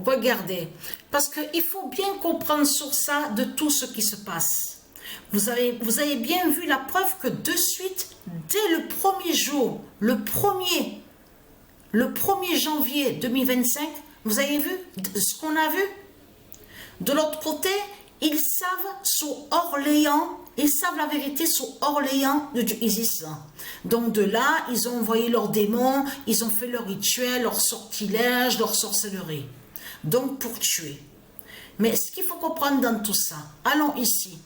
regardez, parce qu'il faut bien comprendre sur ça de tout ce qui se passe. Vous avez bien vu la preuve que de suite, dès le premier jour, le 1er janvier 2025, vous avez vu ce qu'on a vu? De l'autre côté, ils savent sur Orléans, ils savent la vérité sur Orléans de Dieu Isis. Donc de là, ils ont envoyé leurs démons, ils ont fait leur rituel, leur sortilège, leur sorcellerie. Donc pour tuer. Mais ce qu'il faut comprendre dans tout ça, allons ici.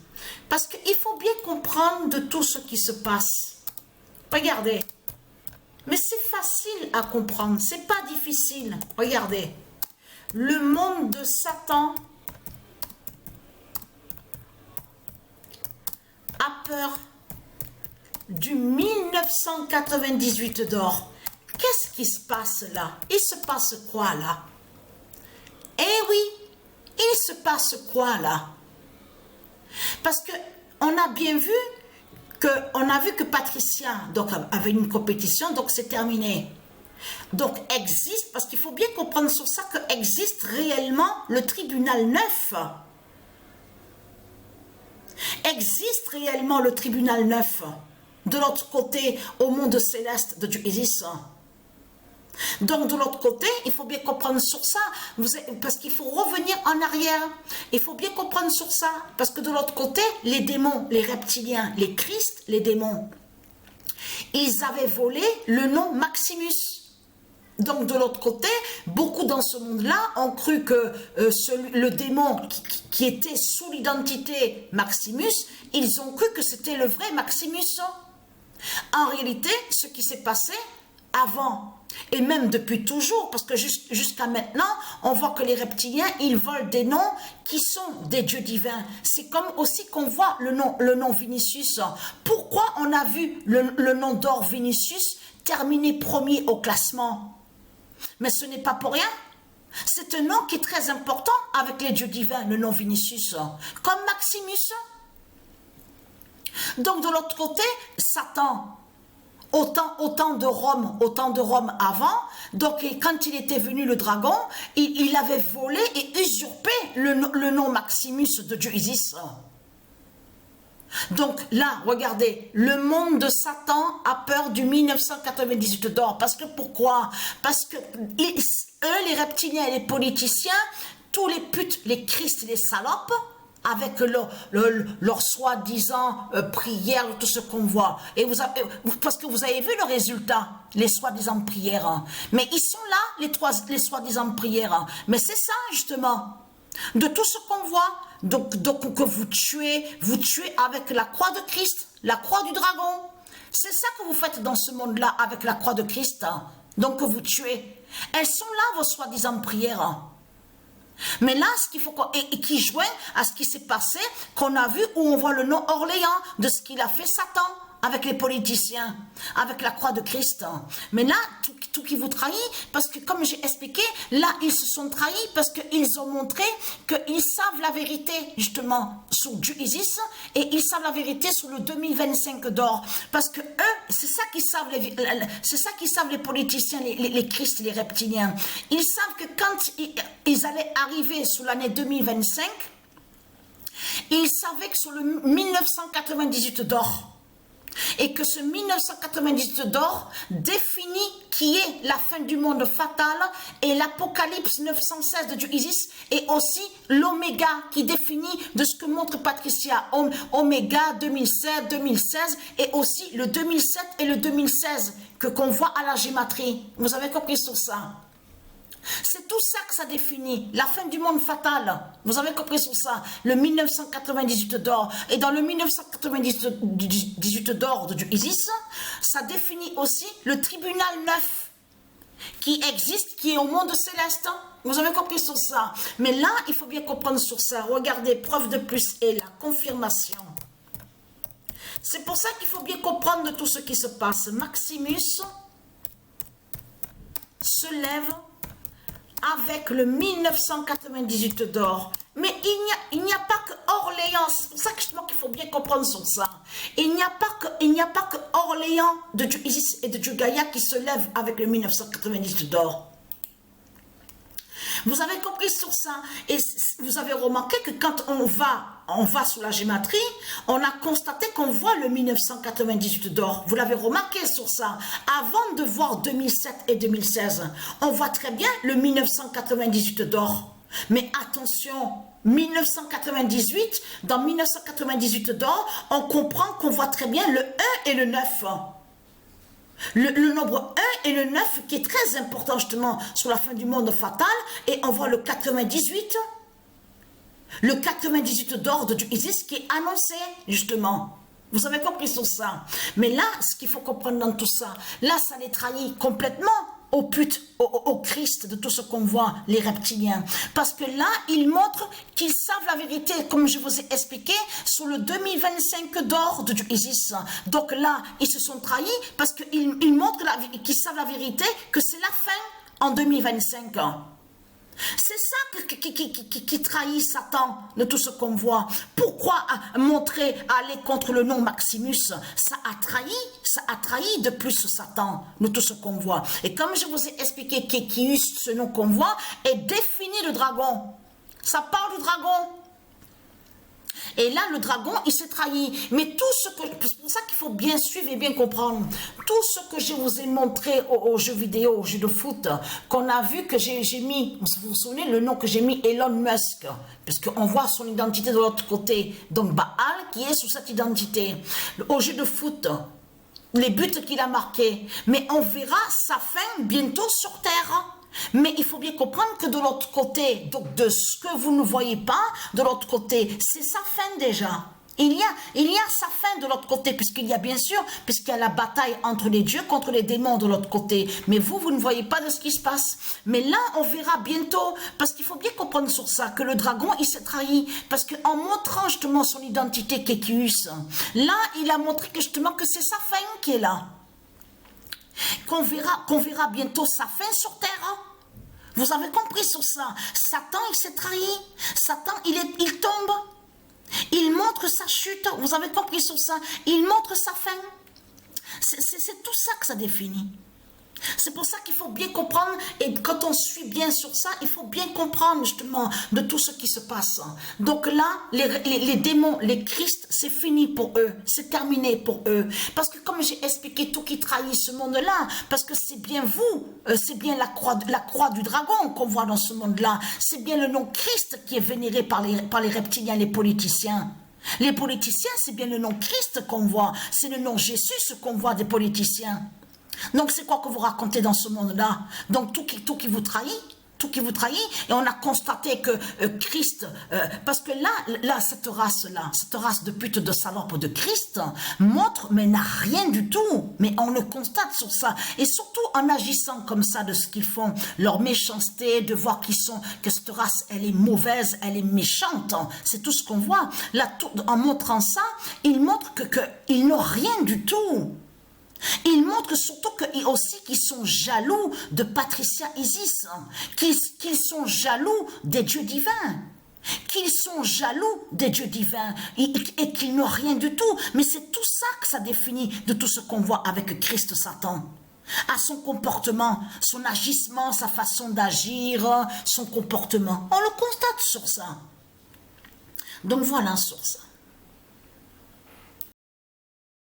Parce qu'il faut bien comprendre de tout ce qui se passe. Regardez. Mais c'est facile à comprendre, c'est pas difficile. Regardez. Le monde de Satan a peur du 1998 d'or. Qu'est-ce qui se passe là? Il se passe quoi là? Eh oui, il se passe quoi là? Parce que on a bien vu que Patricia donc avait une compétition, donc c'est terminé. Donc existe, parce qu'il faut bien comprendre sur ça que existe réellement le tribunal 9. Existe réellement le tribunal 9 de l'autre côté au monde céleste de Dieu Isis. Donc de l'autre côté, il faut bien comprendre sur ça, parce qu'il faut revenir en arrière. Il faut bien comprendre sur ça, parce que de l'autre côté, les démons, les reptiliens, les Christ, les démons, ils avaient volé le nom Maximus. Donc de l'autre côté, beaucoup dans ce monde-là ont cru que le démon qui était sous l'identité Maximus, ils ont cru que c'était le vrai Maximus. En réalité, ce qui s'est passé avant, et même depuis toujours, parce que jusqu'à maintenant, on voit que les reptiliens, ils volent des noms qui sont des dieux divins. C'est comme aussi qu'on voit le nom Vinicius. Pourquoi on a vu le nom d'or Vinicius terminer premier au classement? Mais ce n'est pas pour rien. C'est un nom qui est très important avec les dieux divins, le nom Vinicius, comme Maximus. Donc de l'autre côté, Satan, autant de Rome avant, donc quand il était venu le dragon, il avait volé et usurpé le nom Maximus de Dieu Isis. Donc là, regardez, le monde de Satan a peur du 1998 d'or. Parce que pourquoi? Parce que eux, les reptiliens et les politiciens, tous les putes, les Christ et les salopes, avec leur soi-disant prière, tout ce qu'on voit. Et parce que vous avez vu le résultat, les soi-disant prières. Hein. Mais ils sont là, les soi-disant prières. Mais c'est ça, justement. De tout ce qu'on voit, donc que vous tuez avec la croix de Christ, la croix du dragon. C'est ça que vous faites dans ce monde-là avec la croix de Christ. Hein. Donc que vous tuez. Elles sont là, vos soi-disant prières. Hein. Mais là, ce qu'il faut et qui joint à ce qui s'est passé, qu'on a vu, où on voit le nom Orléans, de ce qu'il a fait Satan avec les politiciens, avec la croix de Christ. Mais là, tout qui vous trahit, parce que comme j'ai expliqué, là, ils se sont trahis parce qu'ils ont montré qu'ils savent la vérité, justement, sur Dieu Isis, et ils savent la vérité sur le 2025 d'or. Parce que eux, c'est ça qu'ils savent, les politiciens, les Christ, les reptiliens. Ils savent que quand ils allaient arriver sur l'année 2025, ils savaient que sur le 1998 d'or, et que ce 1998 d'or définit qui est la fin du monde fatale et l'Apocalypse 916 de Dieu Isis, et aussi l'Oméga qui définit de ce que montre Patricia, Oméga 2016 et aussi le 2007 et le 2016 qu'on voit à la gématrie. Vous avez compris sur ça? C'est tout ça que ça définit, la fin du monde fatal. Vous avez compris sur ça, le 1998 d'or. Et dans le 1998 d'or de Dieu Isis, ça définit aussi le tribunal 9 qui existe, qui est au monde céleste. Vous avez compris sur ça. Mais là, il faut bien comprendre sur ça. Regardez, preuve de plus et la confirmation. C'est pour ça qu'il faut bien comprendre de tout ce qui se passe. Maximus se lève avec le 1998 d'or. Mais il n'y a pas que Orléans, c'est pour ça justement qu'il faut bien comprendre sur ça. Il n'y a pas que Orléans de Dieu Isis et de Dieu Gaïa qui se lèvent avec le 1998 d'or. Vous avez compris sur ça? Et vous avez remarqué que quand on va sur la gématrie, on a constaté qu'on voit le 1998 d'or. Vous l'avez remarqué sur ça. Avant de voir 2007 et 2016, on voit très bien le 1998 d'or. Mais attention, 1998, dans 1998 d'or, on comprend qu'on voit très bien le 1 et le 9. Le nombre 1 et le 9 qui est très important justement sur la fin du monde fatal, et on voit le 98. Le 98 d'ordre du Isis qui est annoncé justement. Vous avez compris sur ça. Mais là, ce qu'il faut comprendre dans tout ça, là ça les trahit complètement au Christ de tout ce qu'on voit, les reptiliens. Parce que là, ils montrent qu'ils savent la vérité, comme je vous ai expliqué, sur le 2025 d'ordre du Isis. Donc là, ils se sont trahis parce qu'ils montrent qu'ils savent la vérité, que c'est la fin en 2025. C'est ça qui trahit Satan de tout ce qu'on voit. Pourquoi montrer aller contre le nom Maximus? Ça a trahi de plus Satan de tout ce qu'on voit. Et comme je vous ai expliqué qu'Echius, ce nom qu'on voit, est défini le dragon. Ça parle du dragon. Et là, le dragon, il s'est trahi. Mais tout ce que... C'est pour ça qu'il faut bien suivre et bien comprendre. Tout ce que je vous ai montré aux jeux vidéo, aux jeux de foot, qu'on a vu que j'ai mis, vous vous souvenez, le nom que j'ai mis, Elon Musk, parce qu'on voit son identité de l'autre côté. Donc, Baal qui est sous cette identité. Au jeu de foot, les buts qu'il a marqués. Mais on verra sa fin bientôt sur Terre. Mais il faut bien comprendre que de l'autre côté, donc de ce que vous ne voyez pas, de l'autre côté, c'est sa fin déjà. Il y a sa fin de l'autre côté, puisqu'il y a bien sûr, puisqu'il y a la bataille entre les dieux contre les démons de l'autre côté. Mais vous ne voyez pas de ce qui se passe. Mais là, on verra bientôt, parce qu'il faut bien comprendre sur ça, que le dragon, il s'est trahi. Parce qu'en montrant justement son identité Kekius, là, il a montré que justement que c'est sa fin qui est là. Qu'on verra bientôt sa fin sur terre. Vous avez compris sur ça. Satan, il s'est trahi. Satan, il tombe. Il montre sa chute. Vous avez compris sur ça. Il montre sa fin. C'est tout ça que ça définit. C'est pour ça qu'il faut bien comprendre, et quand on suit bien sur ça, il faut bien comprendre justement de tout ce qui se passe. Donc là, les démons, les Christ, c'est fini pour eux, c'est terminé pour eux. Parce que comme j'ai expliqué, tout qui trahit ce monde-là, parce que c'est bien vous, c'est bien la croix du dragon qu'on voit dans ce monde-là, c'est bien le nom Christ qui est vénéré par les reptiliens, les politiciens. Les politiciens, c'est bien le nom Christ qu'on voit, c'est le nom Jésus ce qu'on voit des politiciens. Donc c'est quoi que vous racontez dans ce monde-là? Donc tout qui vous trahit, et on a constaté que Christ, parce que là cette race de pute, de salope de Christ montre, mais n'a rien du tout, mais on le constate sur ça, et surtout en agissant comme ça de ce qu'ils font, leur méchanceté, de voir que cette race elle est mauvaise, elle est méchante, c'est tout ce qu'on voit. Là, en montrant ça, ils montrent qu'ils n'ont rien du tout. Ils montrent surtout qu'ils sont jaloux de Patricia Isis, qu'ils sont jaloux des dieux divins, et qu'ils n'ont rien du tout. Mais c'est tout ça que ça définit de tout ce qu'on voit avec Christ Satan. À son comportement, son agissement, sa façon d'agir, son comportement. On le constate sur ça. Donc voilà sur ça.